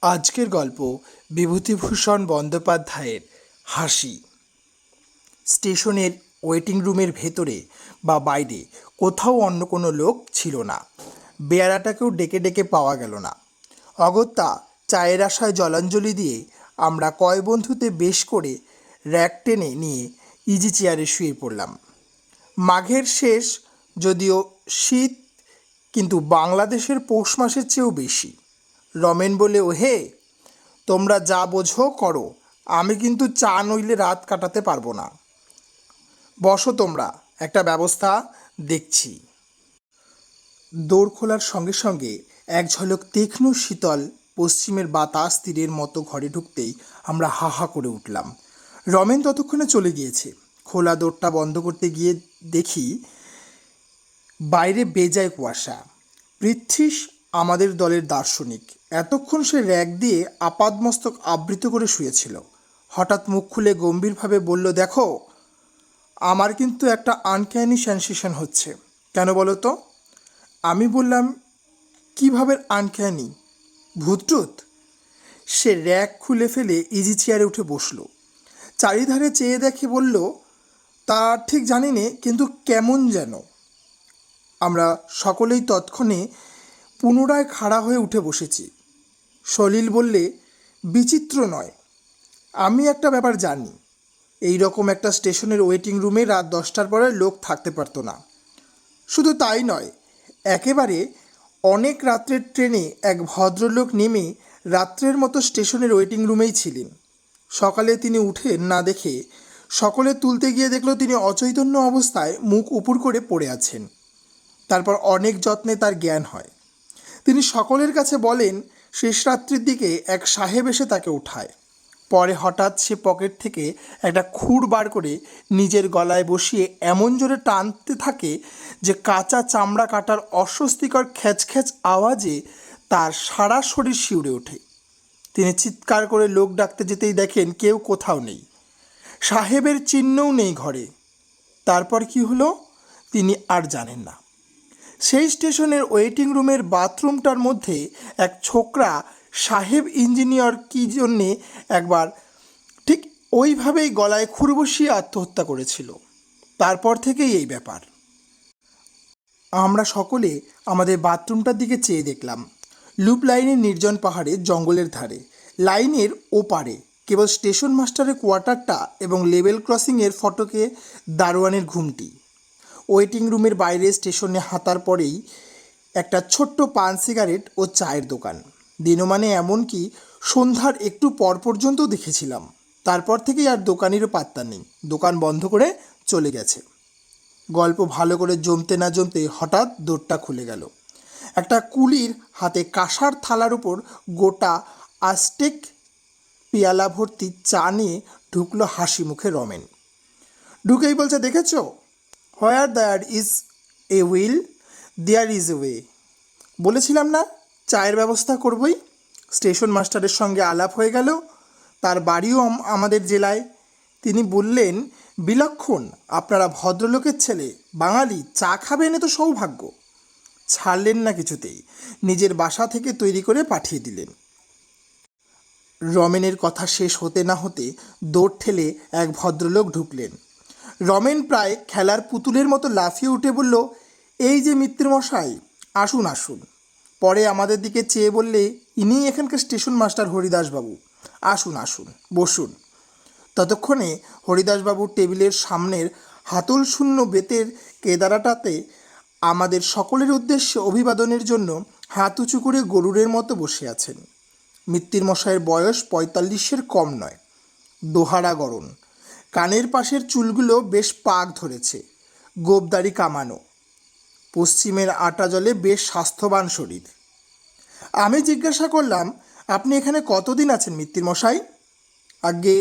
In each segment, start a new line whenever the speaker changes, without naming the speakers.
আজকের গল্প বিভূতিভূষণ বন্দ্যোপাধ্যায়ের হাসি। স্টেশনের ওয়েটিং রুমের ভেতরে বা বাইরে কোথাও অন্য কোনো লোক ছিল না। বেয়ারাটাকেও ডেকে ডেকে পাওয়া গেল না। অগত্যা চায়ের আশায় জলাঞ্জলি দিয়ে আমরা কয় বন্ধুতে বেশ করে র্যাক টেনে নিয়ে ইজি চেয়ারে শুয়ে পড়লাম। মাঘের শেষ, যদিও শীত, কিন্তু বাংলাদেশের পৌষ মাসের চেয়েও বেশি। রমেন বলে, ওহে, তোমরা যা বোঝো করো, আমি কিন্তু চা নইলে রাত কাটাতে পারবো না। বসো তোমরা, একটা ব্যবস্থা দেখছি। দৌড় খোলার সঙ্গে সঙ্গে এক ঝলক তীক্ষ্ণ শীতল পশ্চিমের বাতাস তীরের মতো ঘরে ঢুকতেই আমরা হা হা করে উঠলাম। রমেন ততক্ষণে চলে গিয়েছে। খোলা দৌড়টা বন্ধ করতে গিয়ে দেখি বাইরে বেজায় কুয়াশা। পৃথ্বীশ আমাদের দলের দার্শনিক। এতক্ষণ সে র্যাক দিয়ে আপাদমস্তক আবৃত করে শুয়েছিল। হঠাৎ মুখ খুলে গম্ভীরভাবে বলল, দেখো, আমার কিন্তু একটা আনক্যানি সেন্সেশন হচ্ছে। কেন বলো তো? আমি বললাম, কীভাবে আনক্যানি? ভূতটুত? সে র্যাক খুলে ফেলে ইজি চেয়ারে উঠে বসলো। চারিধারে চেয়ে দেখে বলল, তা ঠিক জানি নে, কিন্তু কেমন যেন। আমরা সকলেই তৎক্ষণে পুনরায় খাড়া হয়ে উঠে বসেছি। সলিল বললে, বিচিত্র নয়, আমি একটা ব্যাপার জানি। এই রকম একটা স্টেশনের ওয়েটিং রুমে রাত 10টার পরে লোক থাকতে পারতো না। শুধু তাই নয়, একেবারে অনেক রাত্রের ট্রেনে এক ভদ্রলোক নেমে রাত্রের মতো স্টেশনের ওয়েটিং রুমেই ছিলেন। সকালে তিনি উঠেন না দেখে সকলে তুলতে গিয়ে দেখলো তিনি অচৈতন্য অবস্থায় মুখ উপুর করে পড়ে আছেন। তারপর অনেক যত্নে তার জ্ঞান হয়। তিনি সকলের কাছে বলেন, শেষ রাত্রির দিকে এক সাহেব এসে তাকে উঠায়। পরে হঠাৎ সে পকেট থেকে একটা খুর বার করে নিজের গলায় বসিয়ে এমন জোরে টানতে থাকে যে কাঁচা চামড়া কাটার অস্বস্তিকর খ্যাচখ্যাচ আওয়াজে তার সারা শরীর শিউরে ওঠে। তিনি চিৎকার করে লোক ডাকতে যেতেই দেখেন কেউ কোথাও নেই। সাহেবের চিহ্নও নেই ঘরে। তারপর কি হলো তিনি আর জানেন না। সেই স্টেশনের ওয়েটিং রুমের বাথরুমটার মধ্যে এক ছোকরা সাহেব ইঞ্জিনিয়ার কী জন্যে একবার ঠিক ওইভাবেই গলায় খুর বসিয়ে আত্মহত্যা করেছিল। তারপর থেকেই এই ব্যাপার। আমরা সকলে আমাদের বাথরুমটার দিকে চেয়ে দেখলাম। লুপ লাইনের নির্জন পাহাড়ে জঙ্গলের ধারে, লাইনের ওপারে কেবল স্টেশন মাস্টারের কোয়ার্টারটা এবং লেভেল ক্রসিংয়ের ফটকে দারোয়ানের ঘুমটি। ওয়েটিং রুমের বাইরে স্টেশনে হাঁটার পরেই একটা ছোট্ট পান সিগারেট ও চায়ের দোকান। দিনমানে এমনকি সন্ধ্যার একটু পর পর্যন্ত দেখেছিলাম। তারপর থেকেই আর দোকানেরও পাত্তা নেই। দোকান বন্ধ করে চলে গেছে। গল্প ভালো করে জমতে না জমতে হঠাৎ দোরটা খুলে গেল। একটা কুলির হাতে কাঁসার থালার উপর গোটা আস্টেক পেয়ালা ভর্তি চা নিয়ে ঢুকলো হাসি মুখে রমেন। ঢুকেই বলছে, দেখেছ, where there is a will there is a way. বলেছিলাম না চায়ের ব্যবস্থা করবই। স্টেশন মাস্টারের সঙ্গে আলাপ হয়ে গেল। তার বাড়িও আমাদের জেলায়। তিনি বললেন, বিলক্ষণ, আপনারা ভদ্রলোকের ছেলে, বাঙালি, চা খাবেন, এ তো সৌভাগ্য। ছাড়লেন না কিছুতেই, নিজের বাসা থেকে তৈরি করে পাঠিয়ে দিলেন। রমেনের কথা শেষ হতে না হতে দৌড় ঠেলে এক ভদ্রলোক ঢুকলেন। রমেন প্রায় খেলার পুতুলের মতো লাফিয়ে উঠে বলল, এই যে মিত্রমশাই, আসুন আসুন। পরে আমাদের দিকে চেয়ে বললে, ইনিই এখানকার স্টেশন মাস্টার হরিদাসবাবু। আসুন আসুন, বসুন। ততক্ষণে হরিদাসবাবুর টেবিলের সামনের হাতল শূন্য বেতের কেদারাটাতে আমাদের সকলের উদ্দেশ্যে অভিবাদনের জন্য হাত উঁচু করে গরুরের মতো বসে আছেন। মিত্তির মশাইয়ের বয়স 45-এর কম নয়। দোহারা গড়ন, কানের পাশের চুলগুলো বেশ পাক ধরেছে, গোবদাড়ি কামানো, পশ্চিমের আটা জলে বেশ স্বাস্থ্যবান শরীর। আমি জিজ্ঞাসা করলাম, আপনি এখানে কতদিন আছেন মিত্তির মশাই? আগে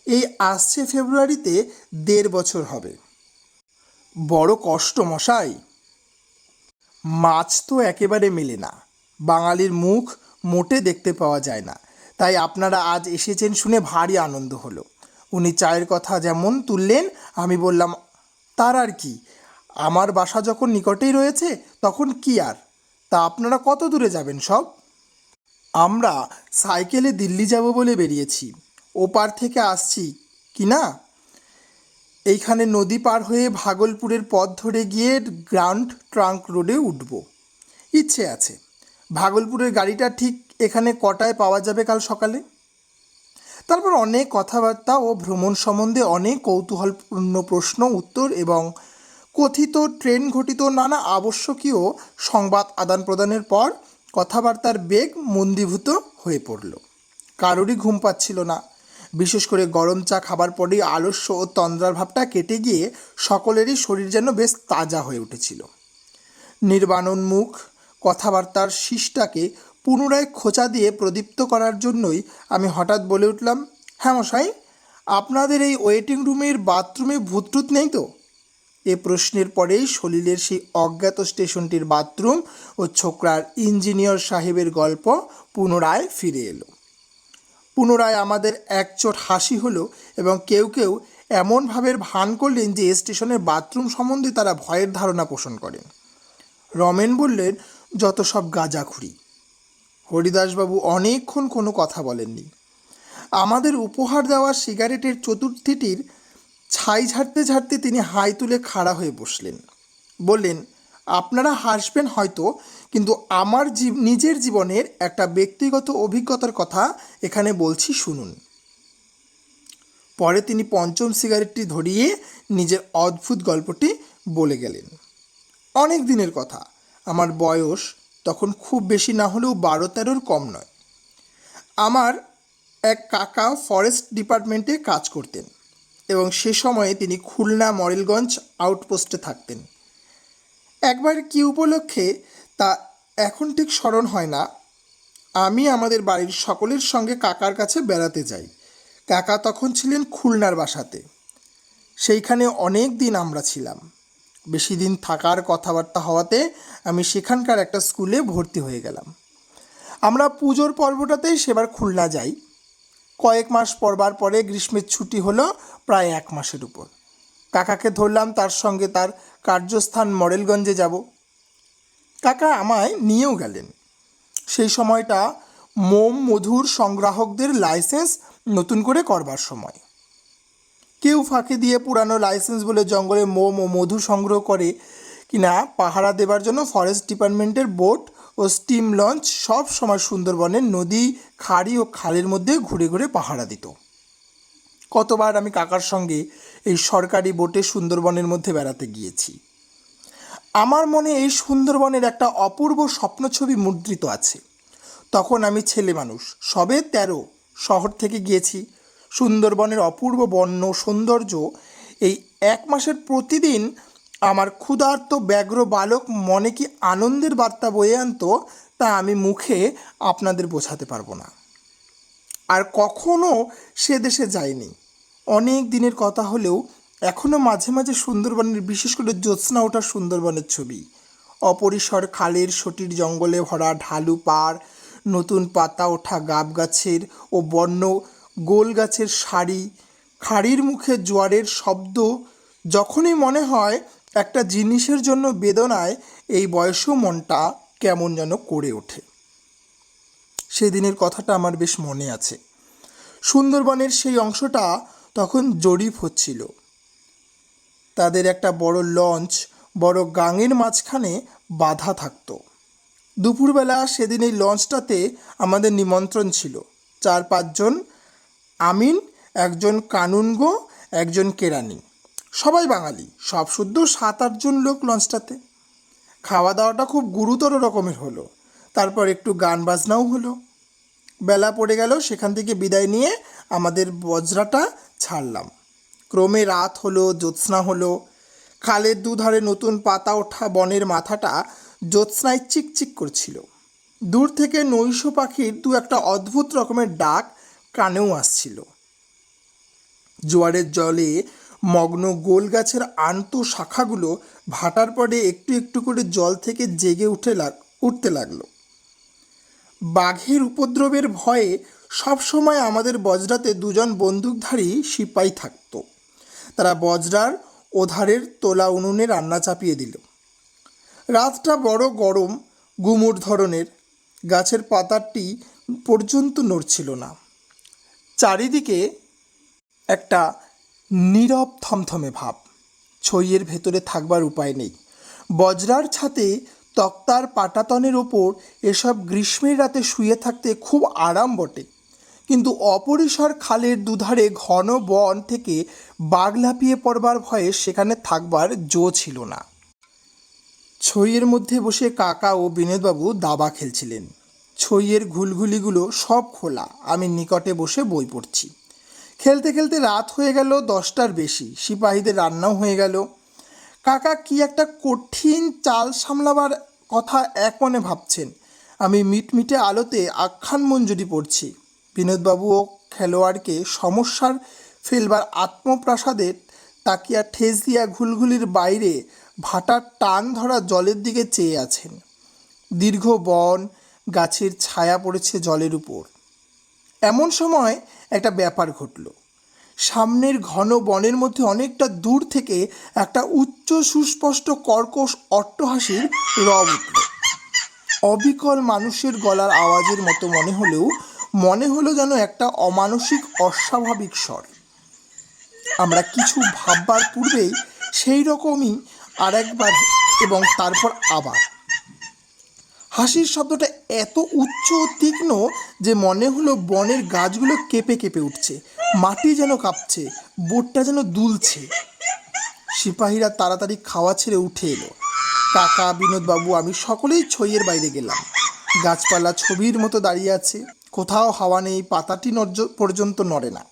এই আসছে ফেব্রুয়ারিতে 1.5 বছর হবে। বড় কষ্ট মশাই। মাছ তো একেবারে মেলে না, বাঙালির মুখ মোটে দেখতে পাওয়া যায় না, তাই আপনারা আজ এসেছেন শুনে ভারী আনন্দ হলো। উনি চায়ের কথা যেমন তুললেন, আমি বললাম, তার আর কি, আমার বাসা যখন নিকটেই রয়েছে তখন কি আর, তা আপনারা কত দূরে যাবেন সব? আমরা সাইকেলে দিল্লি যাব বলে বেরিয়েছি। ওপার থেকে আসছি কি না, এইখানে নদী পার হয়ে ভাগলপুরের পথ ধরে গিয়ে গ্র্যান্ড ট্রাঙ্ক রোডে উঠব। ইচ্ছে আছে। ভাগলপুরের গাড়িটা ঠিক এখানে কটায় পাওয়া যাবে কাল সকালে? তারপর অনেক কথাবার্তা ও ভ্রমণ সম্বন্ধে অনেক কৌতূহলপূর্ণ প্রশ্ন উত্তর এবং কথিত ট্রেন ঘটিত নানা আবশ্যকীয় সংবাদ আদান প্রদানের পর কথাবার্তার বেগ মন্দীভূত হয়ে পড়ল। কারোরই ঘুম পাচ্ছিল না। বিশেষ করে গরম চা খাবার পরেই আলস্য ও তন্দ্রার ভাবটা কেটে গিয়ে সকলেরই শরীর যেন বেশ তাজা হয়ে উঠেছিল। নির্বাণোন্মুখ কথাবার্তার শীষটাকে পুনরায় খোঁচা দিয়ে প্রদীপ্ত করার জন্যই আমি হঠাৎ বলে উঠলাম, হ্যাঁ মশাই, আপনাদের এই ওয়েটিং রুমের বাথরুমে ভূতটুত নেই তো? এ প্রশ্নের পরেই সলিলের সেই অজ্ঞাত স্টেশনটির বাথরুম ও ছোকরার ইঞ্জিনিয়র সাহেবের গল্প পুনরায় ফিরে এলো। পুনরায় আমাদের একচোট হাসি হলো এবং কেউ কেউ এমনভাবে ভান করলেন যে স্টেশনের বাথরুম সম্বন্ধে তারা ভয়ের ধারণা পোষণ করেন। রমেন বললেন, যত সব গাঁজাখুরি। হরিদাসবাবু অনেকক্ষণ কোনো কথা বলেননি। আমাদের উপহার দেওয়া সিগারেটের চতুর্থীটির ছাই ঝাড়তে ঝাড়তে তিনি হাই তুলে খাড়া হয়ে বসলেন। বললেন, আপনারা হাসবেন হয়তো, কিন্তু আমার নিজের জীবনের একটা ব্যক্তিগত অভিজ্ঞতার কথা এখানে বলছি, শুনুন। পরে তিনি পঞ্চম সিগারেটটি ধরিয়ে নিজের অদ্ভুত গল্পটি বলে গেলেন। অনেক দিনের কথা। আমার বয়স তখন খুব বেশি না হলেও 12-13 কম নয়। আমার এক কাকা ফরেস্ট ডিপার্টমেন্টে কাজ করতেন এবং সে সময়ে তিনি খুলনা মডেলগঞ্জ আউটপোস্টে থাকতেন। একবার কী উপলক্ষে তা এখন ঠিক স্মরণ হয় না, আমি আমাদের বাড়ির সকলের সঙ্গে কাকার কাছে বেড়াতে যাই। কাকা তখন ছিলেন খুলনার বাসাতে। সেইখানে অনেক দিন আমরা ছিলাম। বেশি দিন থাকার কথাবার্তা হওয়াতে আমি সেখানকার একটা স্কুলে ভর্তি হয়ে গেলাম। আমরা পুজোর পর্বটাতেই সেবার খুলনা যাই। কয়েক মাস পরবার পরে গ্রীষ্মের ছুটি হলো প্রায় 1 মাসের উপর। কাকাকে ধরলাম তার সঙ্গে তার কার্যস্থান মডেলগঞ্জে যাব। কাকা আমায় নিয়েও গেলেন। সেই সময়টা মোম মধুর সংগ্রাহকদের লাইসেন্স নতুন করে করবার সময়। কেউ ফাঁকি দিয়ে পুরানো লাইসেন্স বলে জঙ্গলে মোম ও মধু সংগ্রহ করে কিনা পাহারা দেবার জন্য ফরেস্ট ডিপার্টমেন্টের বোট ও স্টিম লঞ্চ সব সময় সুন্দরবনের নদী, খাড়ি ও খালের মধ্যে ঘুরে ঘুরে পাহারা দিত। কতবার আমি কাকার সঙ্গে এই সরকারি বোটে সুন্দরবনের মধ্যে বেড়াতে গিয়েছি। আমার মনে এই সুন্দরবনের একটা অপূর্ব স্বপ্নছবি মুদ্রিত আছে। তখন আমি ছেলে মানুষ, সবে 13, শহর থেকে গিয়েছি। সুন্দরবনের অপূর্ব বন্য সৌন্দর্য এই 1 মাসের প্রতিদিন আমার ক্ষুধার্ত ব্যগ্র বালক মনে কি আনন্দের বার্তা বয়ে আনতো তা আমি মুখে আপনাদের বোঝাতে পারবো না। আর কখনো সে দেশে যাইনি। অনেক দিনের কথা হলেও এখনও মাঝে মাঝে সুন্দরবনের, বিশেষ করে জ্যোৎস্না ওঠা সুন্দরবনের ছবি, অপরিসর খালের সটির জঙ্গলে ভরা ঢালু পাড়, নতুন পাতা ওঠা গাব গাছের ও বন্য গোল গাছের সারি, খাড়ির মুখে জোয়ারের শব্দ, যখনই মনে হয় একটা জিনিসের জন্য বেদনায় এই বয়সেও মনটা কেমন যেন করে ওঠে। সেদিনের কথাটা আমার বেশ মনে আছে। সুন্দরবনের সেই অংশটা তখন জরিপ হচ্ছিল। তাদের একটা বড় লঞ্চ বড় গাঙের মাঝখানে বাঁধা থাকতো। দুপুরবেলা সেদিন এই লঞ্চটাতে আমাদের নিমন্ত্রণ ছিল 4-5 জন। আমিন, একজন কানুনগো, একজন কেরানি, সবাই বাঙালি, সব শুদ্ধ 7-8 জন লোক লঞ্চটাতে। খাওয়া দাওয়াটা খুব গুরুতর রকমের হলো। তারপর একটু গান বাজনাও হলো। বেলা পড়ে গেল। সেখান থেকে বিদায় নিয়ে আমাদের বজরাটা ছাড়লাম। ক্রমে রাত হলো, জ্যোৎস্না হলো। খালের দুধারে নতুন পাতা ওঠা বনের মাথাটা জ্যোৎস্নায় চিকচিক করছিল। দূর থেকে নৈশ পাখির 2-একটা অদ্ভুত রকমের ডাক কানেও আসছিল। জোয়ারের জলে মগ্ন গোল গাছের আন্ত শাখাগুলো ভাটার পরে একটু একটু করে জল থেকে জেগে উঠতে লাগলো। বাঘের উপদ্রবের ভয়ে সবসময় আমাদের বজরাতে 2 জন বন্দুকধারী সিপাই থাকতো। তারা বজরার ওধারের তোলা উনুনে রান্না চাপিয়ে দিল। রাতটা বড় গরম, গুমুট ধরনের। গাছের পাতাটি পর্যন্ত নড়ছিল না। চারিদিকে একটা নীরব থমথমে ভাব। ছইয়ের ভেতরে থাকবার উপায় নেই। বজরার ছাতে তক্তার পাটাতনের ওপর এসব গ্রীষ্মের রাতে শুয়ে থাকতে খুব আরাম বটে, কিন্তু অপরিসর খালের দুধারে ঘন বন থেকে বাঘ লাফিয়ে পড়বার ভয়ে সেখানে থাকবার জো ছিল না। ছইয়ের মধ্যে বসে কাকা ও বিনোদবাবু দাবা খেলছিলেন। ছইয়ের ঘুলঘুলিগুলো সব খোলা। আমি নিকটে বসে বই পড়ছি। খেলতে খেলতে রাত হয়ে গেল 10টার বেশি। সিপাহীদের রান্নাও হয়ে গেল। কাকা কি একটা কঠিন চাল সামলাবার কথা এক মনে ভাবছেন। আমি মিটমিটে আলোতে আখ্যান মঞ্জুরি পড়ছি। বিনোদবাবু ও খেলোয়াড়কে সমস্যার ফেলবার আত্মপ্রাসাদের তাকিয়া ঠেস দিয়া ঘুলঘুলির বাইরে ভাটার টান ধরা জলের দিকে চেয়ে আছেন। দীর্ঘ বন, গাছের ছায়া পড়েছে জলের উপর। এমন সময় একটা ব্যাপার ঘটল। সামনের ঘন বনের মধ্যে অনেকটা দূর থেকে একটা উচ্চ সুস্পষ্ট কর্কশ অট্টহাসির রব উঠল। অবিকল মানুষের গলার আওয়াজের মতো মনে হলো যেন একটা অমানসিক অস্বাভাবিক স্বর। আমরা কিছু ভাববার পূর্বেই সেই রকমই আরেকবার এবং তারপর আবার। হাসির শব্দটা এত উচ্চ ও তীক্ষ্ণ যে মনে হলো বনের গাছগুলো কেঁপে কেঁপে উঠছে, মাটি যেন কাঁপছে, বোটটা যেন দুলছে। সিপাহীরা তাড়াতাড়ি খাওয়া ছেড়ে উঠে এলো। কাকা, বিনোদবাবু, আমি সকলেই ছইয়ের বাইরে গেলাম। গাছপালা ছবির মতো দাঁড়িয়ে আছে। কোথাও হাওয়া নেই, পাতাটি পর্যন্ত নড়ে না।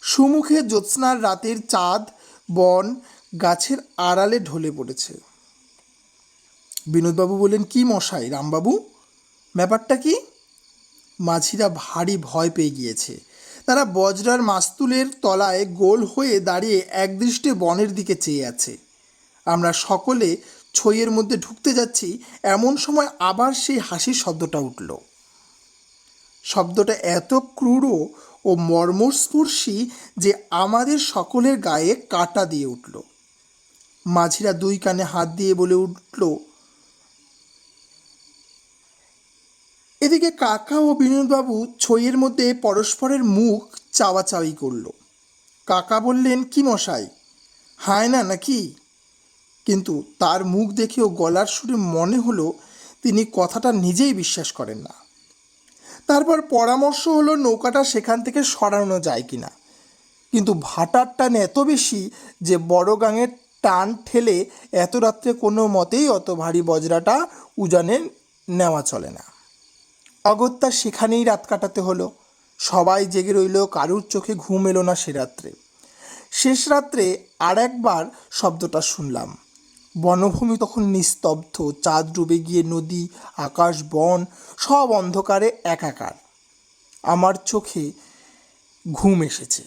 সুমুখে জ্যোৎস্নার রাতের চাঁদ বন গাছের আড়ালে ঢলে পড়েছে। বিনোদবাবু বললেন, কি মশাই, রামবাবু, ব্যাপারটা কি? মাঝিরা ভারী ভয় পেয়ে গিয়েছে। তারা বজরার মাস্তুলের তলায় গোল হয়ে দাঁড়িয়ে একদৃষ্টে বনের দিকে চেয়ে আছে। আমরা সকলে ছইয়ের মধ্যে ঢুকতে যাচ্ছি, এমন সময় আবার সেই হাসির শব্দটা উঠল। শব্দটা এত ক্রূর ও মর্মস্পর্শী যে আমাদের সকলের গায়ে কাঁটা দিয়ে উঠল। মাঝিরা দুই কানে হাত দিয়ে বলে উঠল। এদিকে কাকা ও বিনোদবাবু ছইয়ের মধ্যে পরস্পরের মুখ চাওয়াচাওয়ি করল। কাকা বললেন, কি মশাই, হায় না নাকি? কিন্তু তার মুখ দেখেও গলার সুরে মনে হলো তিনি কথাটা নিজেই বিশ্বাস করেন না। তারপর পরামর্শ হলো নৌকাটা সেখান থেকে সরানো যায় কিনা, কিন্তু ভাটার টান এত বেশি যে বড় গাঙের টান ঠেলে এত রাত্রে কোনো মতেই অত ভারী বজরাটা উজানে নেওয়া চলে না। অগত্যা সেখানেই রাত কাটাতে হলো। সবাই জেগে রইল, কারুর চোখে ঘুম এলো না সে রাত্রে। শেষ রাত্রে আর একবার শব্দটা শুনলাম। বনভূমি তখন নিস্তব্ধ। চাঁদ ডুবে গিয়ে নদী, আকাশ, বন সব অন্ধকারে একাকার। আমার চোখে ঘুম এসেছে।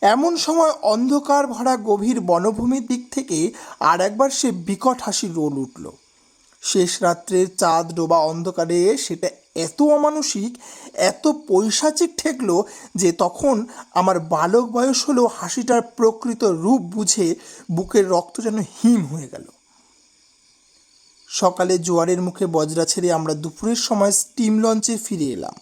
এমন সময় অন্ধকার ভরা গভীর বনভূমির দিক থেকে আর একবার সে বিকট হাসির রোল উঠল। শেষ রাত্রের চাঁদ ডোবা অন্ধকারে সেটা এত অমানসিক, এত পৈশাচিক ঠেকলো যে তখন আমার বালক বয়স হলেও হাসিটার প্রকৃত রূপ বুঝে বুকের রক্ত যেন হিম হয়ে গেল। সকালে জোয়ারের মুখে বজরা ছেড়ে আমরা দুপুরের সময় স্টিম লঞ্চে ফিরে এলাম।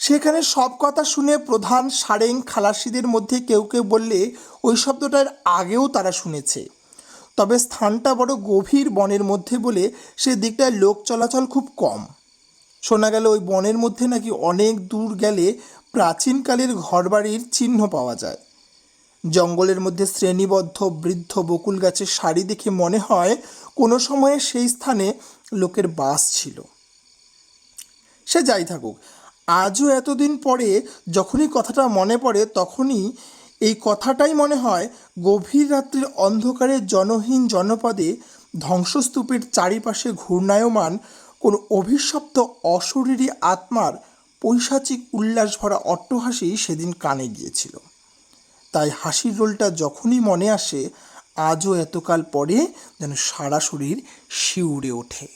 সেখানে সব কথা শুনে প্রধান সারেং খালাসিদের মধ্যে কেউ কেউ বললে ওই শব্দটার আগেও তারা শুনেছে, তবে স্থানটা বড় গভীর বনের মধ্যে বলে সে দিকটায় লোক চলাচল খুব কম। শোনা গেল ওই বনের মধ্যে নাকি অনেক দূর গেলে প্রাচীনকালের ঘরবাড়ির চিহ্ন পাওয়া যায়। জঙ্গলের মধ্যে শ্রেণীবদ্ধ বৃদ্ধ বকুল গাছের সারি দেখে মনে হয় কোনো সময়ে সেই স্থানে লোকের বাস ছিল। সে যাই থাকুক, আজও এতদিন পরে যখনই কথাটা মনে পড়ে তখনই এই কথাটাই মনে হয় গভীর রাত্রির অন্ধকারে জনহীন জনপদে ধ্বংসস্তূপের চারিপাশে ঘূর্ণায়মান কোনো অভিশপ্ত অশরীরী আত্মার পৈশাচিক উল্লাস ভরা অট্টহাসি সেদিন কানে গিয়েছিল। তাই হাসির রোলটা যখনই মনে আসে আজও এতকাল পরে যেন সারা শরীর শিউরে ওঠে।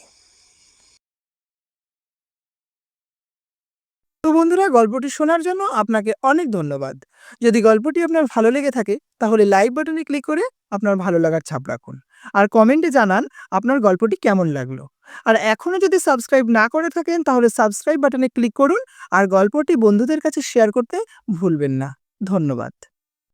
তো বন্ধুরা, গল্পটি শোনার জন্য আপনাকে অনেক ধন্যবাদ। যদি গল্পটি আপনার ভালো লেগে থাকে তাহলে লাইক বাটনে ক্লিক করে আপনার ভালো লাগার ছাপ রাখুন আর কমেন্টে জানান আপনার গল্পটি কেমন লাগলো। আর এখনও যদি সাবস্ক্রাইব না করে থাকেন তাহলে সাবস্ক্রাইব বাটনে ক্লিক করুন আর গল্পটি বন্ধুদের কাছে শেয়ার করতে ভুলবেন না। ধন্যবাদ।